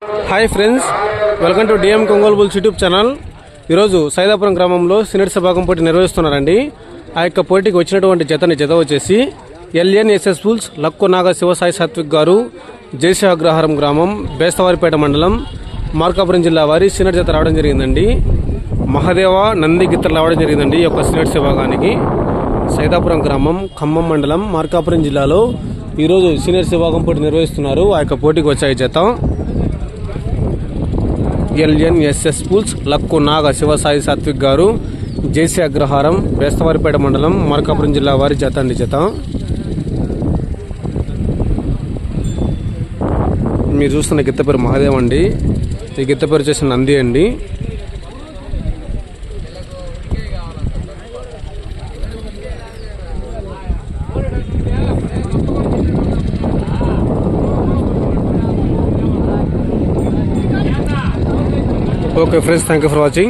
Hi friends, welcome to DM కొంగోలు bulls YouTube channel. ఈరోజు సైదాపురం గ్రామంలో సీనియర్స్ విభాగం పోటీ నిర్వహిస్తున్నారండి. ఆ యొక్క పోటీకి వచ్చినటువంటి జత వచ్చేసి ఎల్ఎన్ఎస్ఎస్ బుల్స్ లక్కు నాగ శివసాయి సాత్విక్ గారు, జేసీ అగ్రహారం గ్రామం, బేస్తవారిపేట మండలం, మార్కాపురం జిల్లా వారి సీనియర్ జత రావడం జరిగిందండి. మహదేవ నంది గిత్తలు రావడం జరిగిందండి. ఈ యొక్క సీనియర్స్ విభాగానికి సైదాపురం గ్రామం, ఖమ్మం మండలం, మార్కాపురం జిల్లాలో ఈరోజు సీనియర్స్ విభాగం పోటీ నిర్వహిస్తున్నారు. ఆ యొక్క పోటీకి వచ్చాయి జత ఎల్ఎన్ఎస్ఎస్ బుల్స్ లక్కు నాగ శివసాయి సాత్విక్ గారు, జేసీ అగ్రహారం, బేస్తవారిపేట మండలం, మార్కాపురం జిల్లా వారి జత అండి. జత మీరు చూస్తున్న గిత్త పేరు మహాదేవ్ అండి. ఈ గిత్త పేరు వచ్చేసి నంది అండి. Okay friends, thank you for watching.